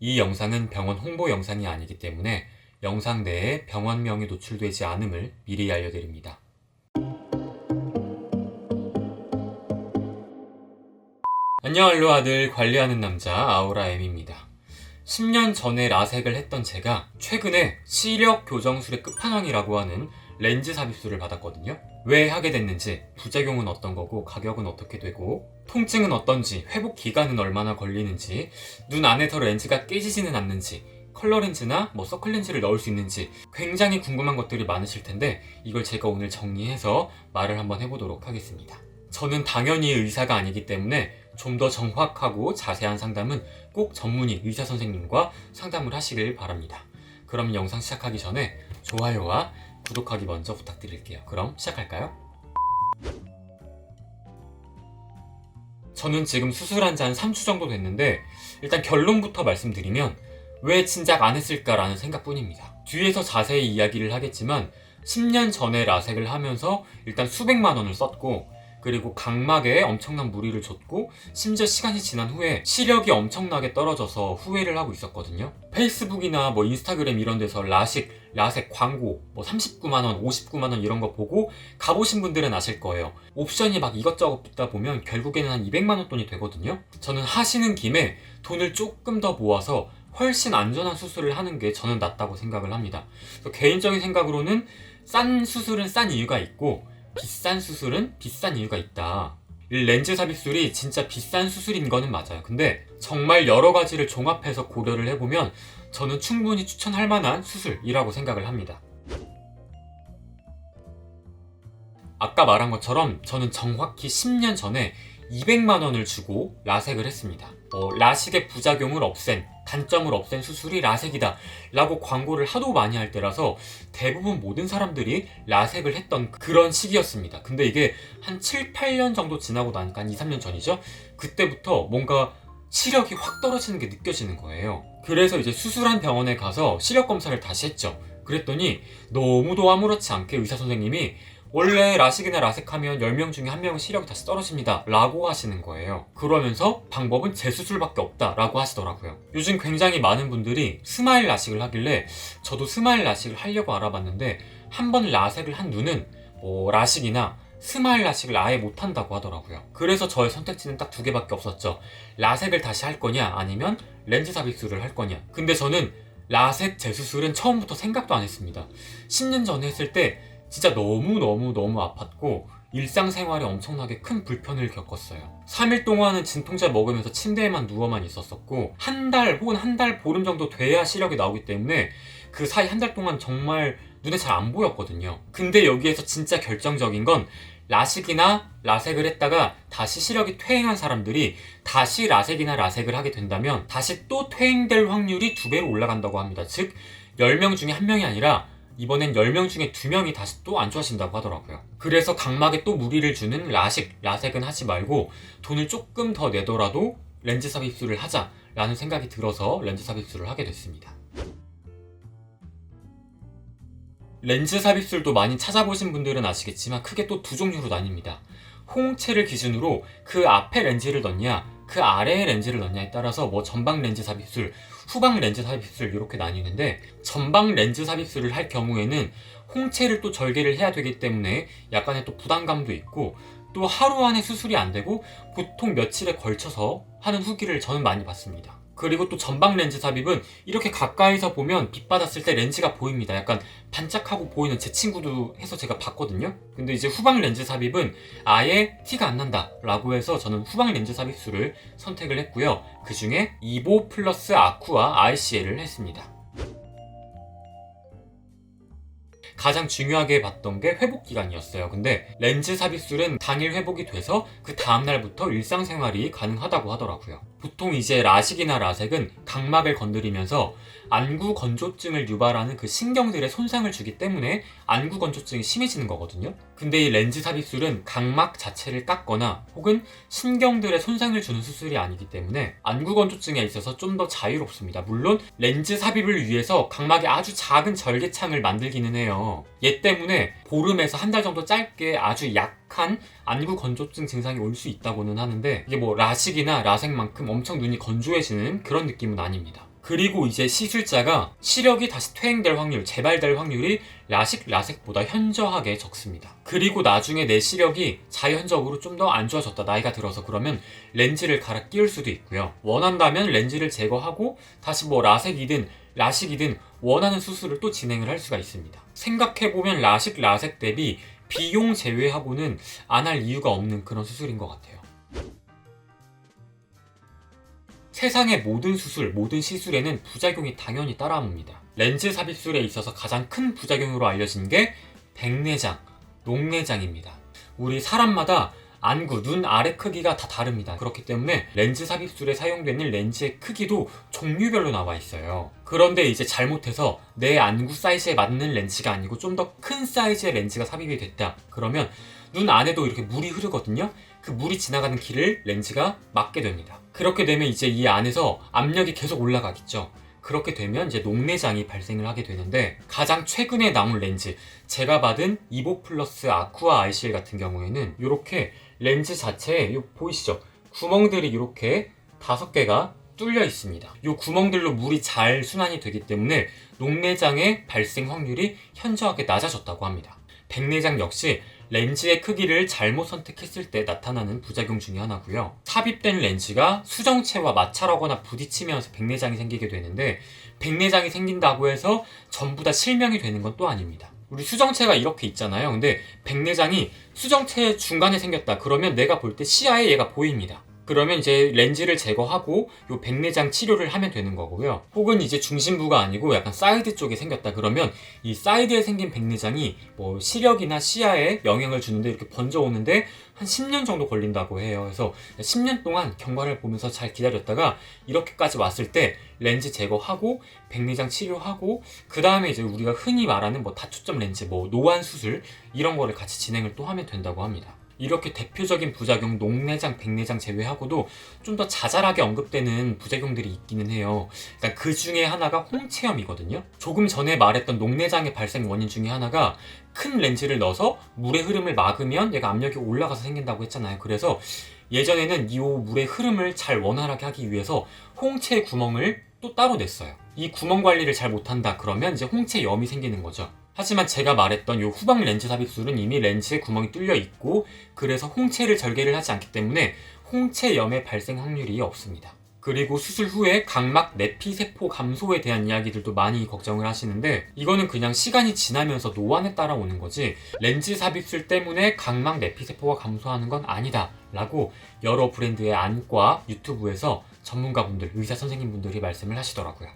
이 영상은 병원 홍보 영상이 아니기 때문에 영상 내에 병원명이 노출되지 않음을 미리 알려드립니다. 안녕 알로아들 관리하는 남자 아우라엠입니다. 10년 전에 라섹을 했던 제가 최근에 시력 교정술의 끝판왕이라고 하는 렌즈 삽입술을 받았거든요. 왜 하게 됐는지, 부작용은 어떤 거고 가격은 어떻게 되고 통증은 어떤지, 회복 기간은 얼마나 걸리는지, 눈 안에서 렌즈가 깨지지는 않는지, 컬러 렌즈나 서클 렌즈를 넣을 수 있는지 굉장히 궁금한 것들이 많으실 텐데 이걸 제가 오늘 정리해서 말을 한번 해보도록 하겠습니다. 저는 당연히 의사가 아니기 때문에 좀 더 정확하고 자세한 상담은 꼭 전문의 의사 선생님과 상담을 하시길 바랍니다. 그럼 영상 시작하기 전에 좋아요와 구독하기 먼저 부탁드릴게요. 그럼 시작할까요? 저는 지금 수술한 지 한 3주 정도 됐는데 일단 결론부터 말씀드리면 왜 진작 안 했을까라는 생각뿐입니다. 뒤에서 자세히 이야기를 하겠지만 10년 전에 라섹을 하면서 일단 수백만 원을 썼고, 그리고 각막에 엄청난 무리를 줬고, 심지어 시간이 지난 후에 시력이 엄청나게 떨어져서 후회를 하고 있었거든요. 페이스북이나 인스타그램 이런 데서 라섹 광고 39만원, 59만원 이런 거 보고 가보신 분들은 아실 거예요. 옵션이 막 이것저것 붙다 보면 결국에는 한 200만원 돈이 되거든요. 저는 하시는 김에 돈을 조금 더 모아서 훨씬 안전한 수술을 하는 게 저는 낫다고 생각을 합니다. 개인적인 생각으로는 싼 수술은 싼 이유가 있고 비싼 수술은 비싼 이유가 있다. 이 렌즈 삽입술이 진짜 비싼 수술인 거는 맞아요. 근데 정말 여러 가지를 종합해서 고려를 해보면 저는 충분히 추천할 만한 수술이라고 생각을 합니다. 아까 말한 것처럼 저는 정확히 10년 전에 200만 원을 주고 라섹을 했습니다. 라식의 부작용을 없앤, 단점을 없앤 수술이 라섹이다 라고 광고를 하도 많이 할 때라서 대부분 모든 사람들이 라섹을 했던 그런 시기였습니다. 근데 이게 한 7, 8년 정도 지나고 나니까 한 2, 3년 전이죠? 그때부터 뭔가 시력이 확 떨어지는 게 느껴지는 거예요. 그래서 이제 수술한 병원에 가서 시력 검사를 다시 했죠. 그랬더니 너무도 아무렇지 않게 의사 선생님이 원래 라식이나 라섹하면 10명 중에 1명은 시력이 다시 떨어집니다 라고 하시는 거예요. 그러면서 방법은 재수술밖에 없다 라고 하시더라고요. 요즘 굉장히 많은 분들이 스마일 라식을 하길래 저도 스마일 라식을 하려고 알아봤는데 한 번 라섹을 한 눈은 라식이나 스마일 라식을 아예 못한다고 하더라고요. 그래서 저의 선택지는 딱 2개밖에 없었죠. 라섹을 다시 할 거냐 아니면 렌즈 삽입술을 할 거냐. 근데 저는 라섹 재수술은 처음부터 생각도 안 했습니다. 10년 전에 했을 때 진짜 너무 아팠고 일상생활에 엄청나게 큰 불편을 겪었어요. 3일 동안은 진통제 먹으면서 침대에만 누워만 있었었고 한 달 혹은 한 달 보름 정도 돼야 시력이 나오기 때문에 그 사이 한 달 동안 정말 눈에 잘 안 보였거든요. 근데 여기에서 진짜 결정적인 건 라식이나 라섹을 했다가 다시 시력이 퇴행한 사람들이 다시 라섹이나 라섹을 하게 된다면 다시 또 퇴행될 확률이 2배로 올라간다고 합니다. 즉 10명 중에 1명이 아니라 이번엔 10명 중에 2명이 다시 또 안 좋아진다고 하더라고요. 그래서 각막에 또 무리를 주는 라섹은 하지 말고 돈을 조금 더 내더라도 렌즈 삽입술을 하자라는 생각이 들어서 렌즈 삽입술을 하게 됐습니다. 렌즈 삽입술도 많이 찾아보신 분들은 아시겠지만 크게 또 2종류로 나뉩니다. 홍채를 기준으로 그 앞에 렌즈를 넣냐 그 아래에 렌즈를 넣냐에 따라서 전방 렌즈 삽입술, 후방 렌즈 삽입술 이렇게 나뉘는데, 전방 렌즈 삽입술을 할 경우에는 홍채를 또 절개를 해야 되기 때문에 약간의 또 부담감도 있고, 또 하루 안에 수술이 안 되고 보통 며칠에 걸쳐서 하는 후기를 저는 많이 봤습니다. 그리고 또 전방 렌즈 삽입은 이렇게 가까이서 보면 빛 받았을 때 렌즈가 보입니다. 약간 반짝하고 보이는, 제 친구도 해서 제가 봤거든요. 근데 이제 후방 렌즈 삽입은 아예 티가 안 난다 라고 해서 저는 후방 렌즈 삽입술을 선택을 했고요. 그 중에 이보 플러스 아쿠아 ICL을 했습니다. 가장 중요하게 봤던 게 회복 기간이었어요. 근데 렌즈 삽입술은 당일 회복이 돼서 그 다음날부터 일상생활이 가능하다고 하더라고요. 보통 이제 라식이나 라섹은 각막을 건드리면서 안구 건조증을 유발하는 그 신경들의 손상을 주기 때문에 안구 건조증이 심해지는 거거든요. 근데 이 렌즈 삽입술은 각막 자체를 깎거나 혹은 신경들의 손상을 주는 수술이 아니기 때문에 안구 건조증에 있어서 좀 더 자유롭습니다. 물론 렌즈 삽입을 위해서 각막에 아주 작은 절개창을 만들기는 해요. 얘 때문에 보름에서 한 달 정도 짧게 아주 약한 안구 건조증 증상이 올 수 있다고는 하는데, 이게 라식이나 라섹만큼 엄청 눈이 건조해지는 그런 느낌은 아닙니다. 그리고 이제 시술자가 시력이 다시 퇴행될 확률, 재발될 확률이 라식보다 현저하게 적습니다. 그리고 나중에 내 시력이 자연적으로 좀 더 안 좋아졌다, 나이가 들어서, 그러면 렌즈를 갈아 끼울 수도 있고요. 원한다면 렌즈를 제거하고 다시 라섹이든 라식이든 원하는 수술을 또 진행을 할 수가 있습니다. 생각해보면 라섹 대비 비용 제외하고는 안 할 이유가 없는 그런 수술인 것 같아요. 세상의 모든 수술, 모든 시술에는 부작용이 당연히 따라옵니다. 렌즈 삽입술에 있어서 가장 큰 부작용으로 알려진 게 백내장, 녹내장입니다. 우리 사람마다 안구, 눈 아래 크기가 다 다릅니다. 그렇기 때문에 렌즈 삽입술에 사용되는 렌즈의 크기도 종류별로 나와 있어요. 그런데 이제 잘못해서 내 안구 사이즈에 맞는 렌즈가 아니고 좀 더 큰 사이즈의 렌즈가 삽입이 됐다, 그러면 눈 안에도 이렇게 물이 흐르거든요. 그 물이 지나가는 길을 렌즈가 막게 됩니다. 그렇게 되면 이제 이 안에서 압력이 계속 올라가겠죠. 그렇게 되면 이제 녹내장이 발생을 하게 되는데, 가장 최근에 나온 렌즈, 제가 받은 이보플러스 아쿠아 ICL 같은 경우에는 이렇게 렌즈 자체에 보이시죠? 구멍들이 이렇게 5개가 뚫려 있습니다. 이 구멍들로 물이 잘 순환이 되기 때문에 녹내장의 발생 확률이 현저하게 낮아졌다고 합니다. 백내장 역시 렌즈의 크기를 잘못 선택했을 때 나타나는 부작용 중에 하나고요. 삽입된 렌즈가 수정체와 마찰하거나 부딪히면서 백내장이 생기게 되는데, 백내장이 생긴다고 해서 전부 다 실명이 되는 건 또 아닙니다. 우리 수정체가 이렇게 있잖아요. 근데 백내장이 수정체 중간에 생겼다, 그러면 내가 볼 때 시야에 얘가 보입니다. 그러면 이제 렌즈를 제거하고 요 백내장 치료를 하면 되는 거고요. 혹은 이제 중심부가 아니고 약간 사이드 쪽에 생겼다, 그러면 이 사이드에 생긴 백내장이 시력이나 시야에 영향을 주는데 이렇게 번져오는데 한 10년 정도 걸린다고 해요. 그래서 10년 동안 경과를 보면서 잘 기다렸다가 이렇게까지 왔을 때 렌즈 제거하고 백내장 치료하고, 그 다음에 이제 우리가 흔히 말하는 다초점 렌즈, 노안 수술, 이런 거를 같이 진행을 또 하면 된다고 합니다. 이렇게 대표적인 부작용, 녹내장, 백내장 제외하고도 좀 더 자잘하게 언급되는 부작용들이 있기는 해요. 일단 그 중에 하나가 홍채염이거든요. 조금 전에 말했던 녹내장의 발생 원인 중에 하나가 큰 렌즈를 넣어서 물의 흐름을 막으면 얘가 압력이 올라가서 생긴다고 했잖아요. 그래서 예전에는 이 물의 흐름을 잘 원활하게 하기 위해서 홍채 구멍을 또 따로 냈어요. 이 구멍 관리를 잘 못한다, 그러면 이제 홍채염이 생기는 거죠. 하지만 제가 말했던 이 후방 렌즈 삽입술은 이미 렌즈에 구멍이 뚫려 있고, 그래서 홍채를 절개를 하지 않기 때문에 홍채염의 발생 확률이 없습니다. 그리고 수술 후에 각막 내피세포 감소에 대한 이야기들도 많이 걱정을 하시는데, 이거는 그냥 시간이 지나면서 노안에 따라 오는 거지 렌즈 삽입술 때문에 각막 내피세포가 감소하는 건 아니다 라고 여러 브랜드의 안과 유튜브에서 전문가분들, 의사 선생님분들이 말씀을 하시더라고요.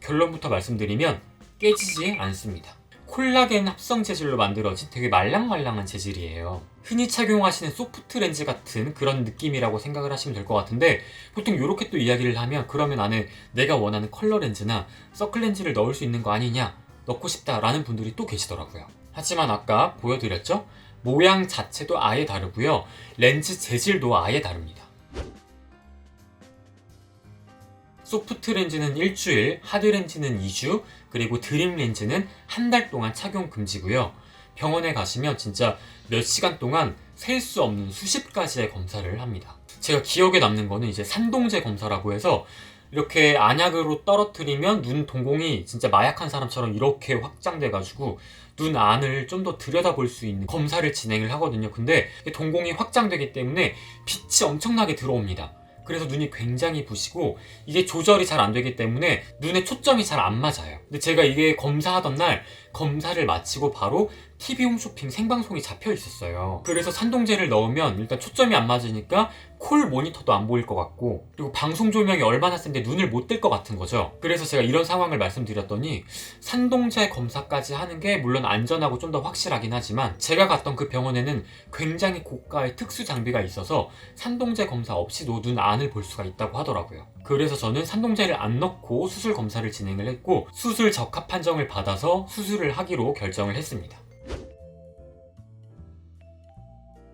결론부터 말씀드리면 깨지지 않습니다. 콜라겐 합성 재질로 만들어진 되게 말랑말랑한 재질이에요. 흔히 착용하시는 소프트 렌즈 같은 그런 느낌이라고 생각을 하시면 될 것 같은데, 보통 이렇게 또 이야기를 하면 그러면 안에 내가 원하는 컬러 렌즈나 서클 렌즈를 넣을 수 있는 거 아니냐, 넣고 싶다라는 분들이 또 계시더라고요. 하지만 아까 보여드렸죠? 모양 자체도 아예 다르고요. 렌즈 재질도 아예 다릅니다. 소프트 렌즈는 일주일, 하드 렌즈는 2주, 그리고 드림 렌즈는 한 달 동안 착용 금지고요. 병원에 가시면 진짜 몇 시간 동안 셀 수 없는 수십 가지의 검사를 합니다. 제가 기억에 남는 거는 이제 산동제 검사라고 해서 이렇게 안약으로 떨어뜨리면 눈 동공이 진짜 마약한 사람처럼 이렇게 확장돼가지고 눈 안을 좀 더 들여다볼 수 있는 검사를 진행을 하거든요. 근데 동공이 확장되기 때문에 빛이 엄청나게 들어옵니다. 그래서 눈이 굉장히 부시고 이게 조절이 잘 안 되기 때문에 눈에 초점이 잘 안 맞아요. 근데 제가 이게 검사하던 날 검사를 마치고 바로 TV 홈쇼핑 생방송이 잡혀 있었어요. 그래서 산동제를 넣으면 일단 초점이 안 맞으니까 콜 모니터도 안 보일 것 같고, 그리고 방송 조명이 얼마나 센데 눈을 못 뜰 것 같은 거죠. 그래서 제가 이런 상황을 말씀드렸더니 산동제 검사까지 하는 게 물론 안전하고 좀 더 확실하긴 하지만, 제가 갔던 그 병원에는 굉장히 고가의 특수 장비가 있어서 산동제 검사 없이도 눈 안을 볼 수가 있다고 하더라고요. 그래서 저는 산동제를 안 넣고 수술 검사를 진행을 했고, 수술 적합 판정을 받아서 수술을 하기로 결정을 했습니다.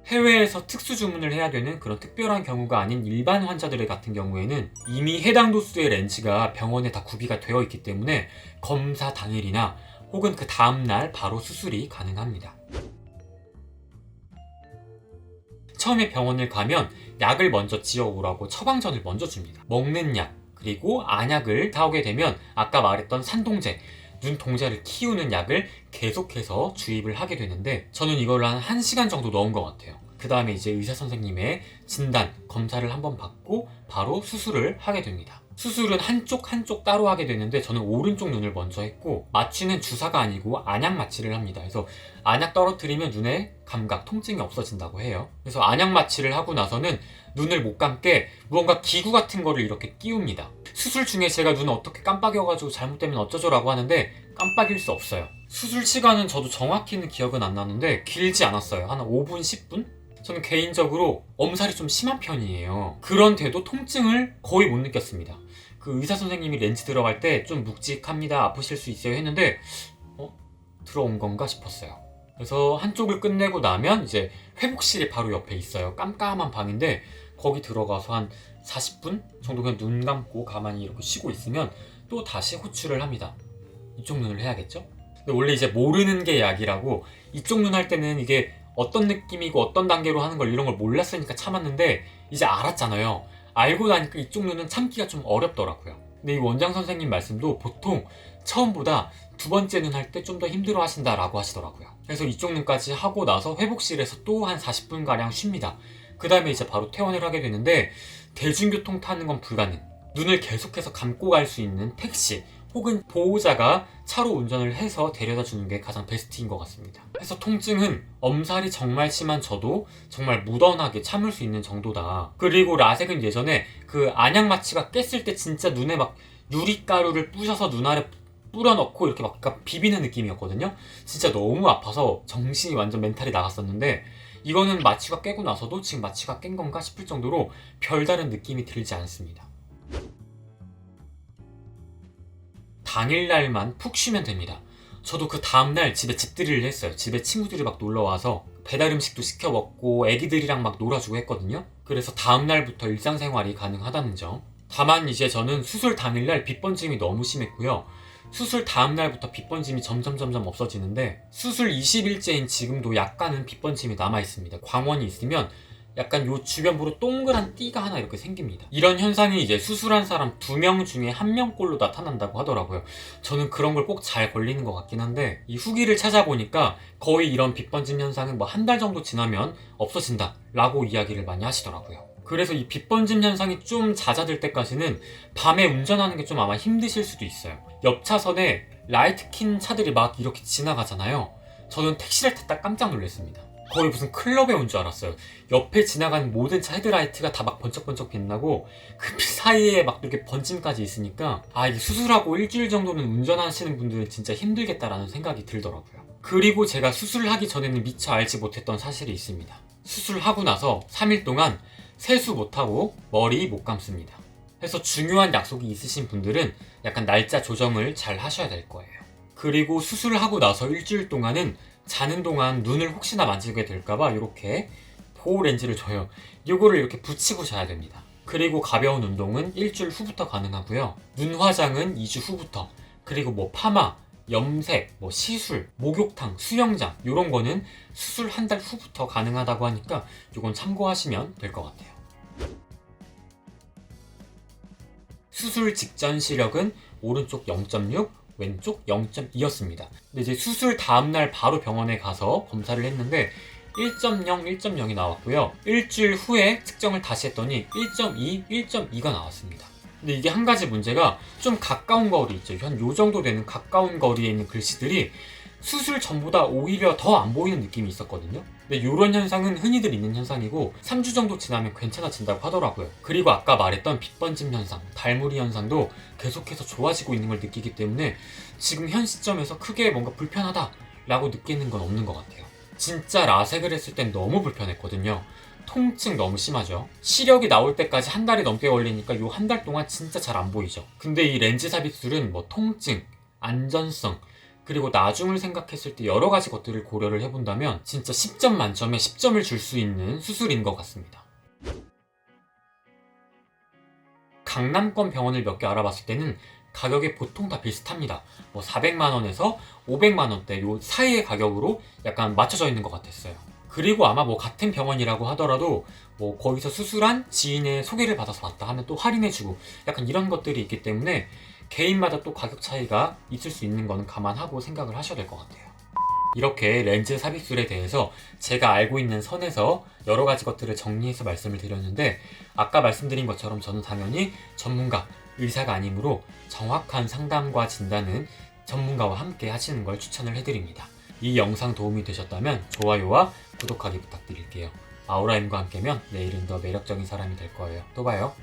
해외에서 특수 주문을 해야 되는 그런 특별한 경우가 아닌 일반 환자들 같은 경우에는 이미 해당 도수의 렌즈가 병원에 다 구비가 되어 있기 때문에 검사 당일이나 혹은 그 다음날 바로 수술이 가능합니다. 처음에 병원을 가면 약을 먼저 지어오라고 처방전을 먼저 줍니다. 먹는 약, 그리고 안약을 사오게 되면 아까 말했던 산동제, 눈동자를 키우는 약을 계속해서 주입을 하게 되는데 저는 이걸 한 1시간 정도 넣은 것 같아요. 그 다음에 이제 의사 선생님의 진단, 검사를 한번 받고 바로 수술을 하게 됩니다. 수술은 한쪽 따로 하게 되는데 저는 오른쪽 눈을 먼저 했고, 마취는 주사가 아니고 안약 마취를 합니다. 그래서 안약 떨어뜨리면 눈의 감각, 통증이 없어진다고 해요. 그래서 안약 마취를 하고 나서는 눈을 못 감게 무언가 기구 같은 거를 이렇게 끼웁니다. 수술 중에 제가 눈을 어떻게 깜빡여가지고 잘못되면 어쩌죠라고 하는데 깜빡일 수 없어요. 수술 시간은 저도 정확히는 기억은 안 나는데 길지 않았어요. 한 5분, 10분? 저는 개인적으로 엄살이 좀 심한 편이에요. 그런데도 통증을 거의 못 느꼈습니다. 그 의사 선생님이 렌즈 들어갈 때 좀 묵직합니다, 아프실 수 있어요 했는데 들어온 건가 싶었어요. 그래서 한쪽을 끝내고 나면 이제 회복실이 바로 옆에 있어요. 깜깜한 방인데 거기 들어가서 한 40분 정도 그냥 눈 감고 가만히 이렇게 쉬고 있으면 또 다시 호출을 합니다. 이쪽 눈을 해야겠죠? 근데 원래 이제 모르는 게 약이라고, 이쪽 눈 할 때는 이게 어떤 느낌이고 어떤 단계로 하는 걸 이런 걸 몰랐으니까 참았는데 이제 알았잖아요. 알고 나니까 이쪽 눈은 참기가 좀 어렵더라고요. 근데 이 원장 선생님 말씀도 보통 처음보다 두 번째 눈 할 때 좀 더 힘들어 하신다라고 하시더라고요. 그래서 이쪽 눈까지 하고 나서 회복실에서 또 한 40분가량 쉽니다. 그 다음에 이제 바로 퇴원을 하게 되는데, 대중교통 타는 건 불가능, 눈을 계속해서 감고 갈 수 있는 택시 혹은 보호자가 차로 운전을 해서 데려다 주는 게 가장 베스트인 것 같습니다. 그래서 통증은 엄살이 정말 심한 저도 정말 무던하게 참을 수 있는 정도다. 그리고 라섹은 예전에 그 안약 마취가 깼을 때 진짜 눈에 막 유리가루를 부셔서 눈 아래 뿌려넣고 이렇게 막 비비는 느낌이었거든요. 진짜 너무 아파서 정신이 완전 멘탈이 나갔었는데, 이거는 마취가 깨고 나서도 지금 마취가 깬 건가 싶을 정도로 별다른 느낌이 들지 않습니다. 당일날만 푹 쉬면 됩니다. 저도 그 다음날 집에 집들이를 했어요. 집에 친구들이 막 놀러와서 배달 음식도 시켜 먹고 애기들이랑 막 놀아주고 했거든요. 그래서 다음날부터 일상생활이 가능하다는 점. 다만 이제 저는 수술 당일날 빗번짐이 너무 심했고요. 수술 다음날부터 빗번짐이 점점 없어지는데, 수술 20일째인 지금도 약간은 빗번짐이 남아있습니다. 광원이 있으면 약간 요 주변부로 동그란 띠가 하나 이렇게 생깁니다. 이런 현상이 이제 수술한 사람 2명 중에 1명꼴로 나타난다고 하더라고요. 저는 그런 걸 꼭 잘 걸리는 것 같긴 한데, 이 후기를 찾아보니까 거의 이런 빗번짐 현상은 뭐 한 달 정도 지나면 없어진다 라고 이야기를 많이 하시더라고요. 그래서 이 빗번짐 현상이 좀 잦아들 때까지는 밤에 운전하는 게 좀 아마 힘드실 수도 있어요. 옆 차선에 라이트 킨 차들이 막 이렇게 지나가잖아요. 저는 택시를 탔다 깜짝 놀랐습니다. 거의 무슨 클럽에 온 줄 알았어요. 옆에 지나가는 모든 차 헤드라이트가 다 막 번쩍번쩍 빛나고 그 사이에 막 이렇게 번짐까지 있으니까 이게 수술하고 일주일 정도는 운전하시는 분들은 진짜 힘들겠다라는 생각이 들더라고요. 그리고 제가 수술을 하기 전에는 미처 알지 못했던 사실이 있습니다. 수술하고 나서 3일 동안 세수 못하고 머리 못 감습니다. 그래서 중요한 약속이 있으신 분들은 약간 날짜 조정을 잘 하셔야 될 거예요. 그리고 수술을 하고 나서 일주일 동안은 자는 동안 눈을 혹시나 만지게 될까봐 이렇게 보호 렌즈를 줘요. 이거를 이렇게 붙이고 자야 됩니다. 그리고 가벼운 운동은 일주일 후부터 가능하고요. 눈 화장은 2주 후부터, 그리고 뭐 파마, 염색, 뭐 시술, 목욕탕, 수영장 이런 거는 수술 한 달 후부터 가능하다고 하니까 이건 참고하시면 될 것 같아요. 수술 직전 시력은 오른쪽 0.6, 왼쪽 0.2였습니다. 근데 이제 수술 다음날 바로 병원에 가서 검사를 했는데 1.0, 1.0이 나왔고요. 일주일 후에 측정을 다시 했더니 1.2, 1.2가 나왔습니다. 근데 이게 한 가지 문제가 좀 가까운 거리 있죠. 한 요 정도 되는 가까운 거리에 있는 글씨들이 수술 전보다 오히려 더 안 보이는 느낌이 있었거든요. 근데 이런 현상은 흔히들 있는 현상이고 3주 정도 지나면 괜찮아진다고 하더라고요. 그리고 아까 말했던 빗번짐 현상, 달무리 현상도 계속해서 좋아지고 있는 걸 느끼기 때문에 지금 현 시점에서 크게 뭔가 불편하다 라고 느끼는 건 없는 것 같아요. 진짜 라섹을 했을 땐 너무 불편했거든요. 통증 너무 심하죠. 시력이 나올 때까지 한 달이 넘게 걸리니까 요 한 달 동안 진짜 잘 안 보이죠. 근데 이 렌즈 삽입술은 뭐 통증, 안전성, 그리고 나중을 생각했을 때 여러 가지 것들을 고려를 해본다면 진짜 10점 만점에 10점을 줄 수 있는 수술인 것 같습니다. 강남권 병원을 몇 개 알아봤을 때는 가격이 보통 다 비슷합니다. 뭐 400만 원에서 500만 원대 요 사이의 가격으로 약간 맞춰져 있는 것 같았어요. 그리고 아마 뭐 같은 병원이라고 하더라도 뭐 거기서 수술한 지인의 소개를 받아서 왔다 하면 또 할인해주고 약간 이런 것들이 있기 때문에 개인마다 또 가격 차이가 있을 수 있는 거는 감안하고 생각을 하셔야 될 것 같아요. 이렇게 렌즈 삽입술에 대해서 제가 알고 있는 선에서 여러 가지 것들을 정리해서 말씀을 드렸는데, 아까 말씀드린 것처럼 저는 당연히 전문가, 의사가 아니므로 정확한 상담과 진단은 전문가와 함께 하시는 걸 추천을 해드립니다. 이 영상 도움이 되셨다면 좋아요와 구독하기 부탁드릴게요. 아우라임과 함께면 내일은 더 매력적인 사람이 될 거예요. 또 봐요.